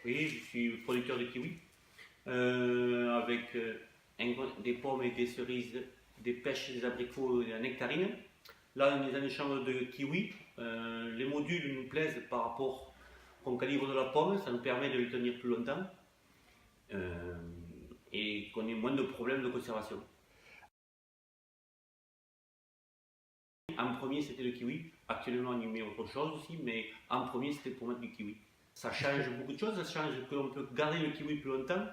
Oui, je suis producteur de kiwi, avec des pommes et des cerises, des pêches, des abricots et la nectarine. Là, on est dans les chambres de kiwi. Les modules nous plaisent par rapport au calibre de la pomme, ça nous permet de les tenir plus longtemps euh, et qu'on ait moins de problèmes de conservation. En premier, c'était le kiwi. Actuellement, on y met autre chose aussi, mais en premier, c'était pour mettre du kiwi. Ça change beaucoup de choses, ça change que l'on peut garder le kiwi plus longtemps.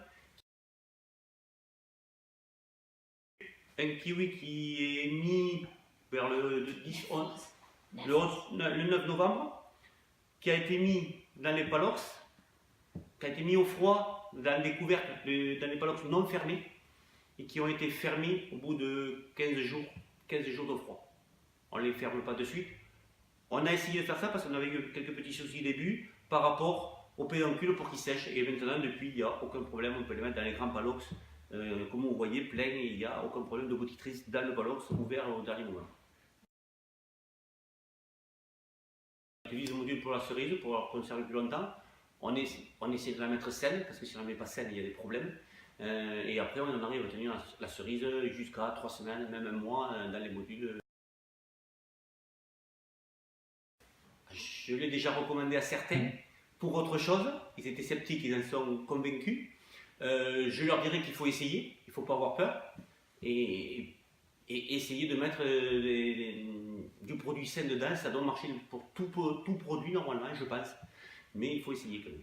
Un kiwi qui est mis vers le 10, 11, le 9 novembre, qui a été mis dans les palox, qui a été mis au froid dans des couvercles, dans des palox non fermés, et qui ont été fermés au bout de 15 jours de froid. On ne les ferme pas de suite. On a essayé de faire ça parce qu'on avait eu quelques petits soucis au début par rapport au pédoncule pour qu'ils sèchent. Et maintenant, depuis, il n'y a aucun problème. On peut les mettre dans les grands palox. Comme vous voyez, plein, et il n'y a aucun problème de bottitrice dans le palox ouvert au dernier moment. On utilise le module pour la cerise pour la conserver plus longtemps. On essaie de la mettre saine parce que si on ne la met pas saine, il y a des problèmes. Et après, on en arrive à tenir la cerise jusqu'à 3 semaines, même un mois dans les modules. Je l'ai déjà recommandé à certains pour autre chose. Ils étaient sceptiques, ils en sont convaincus. Je leur dirais qu'il faut essayer, il ne faut pas avoir peur et essayer de mettre du produit sain dedans. Ça doit marcher pour tout produit normalement, je pense, mais il faut essayer quand même.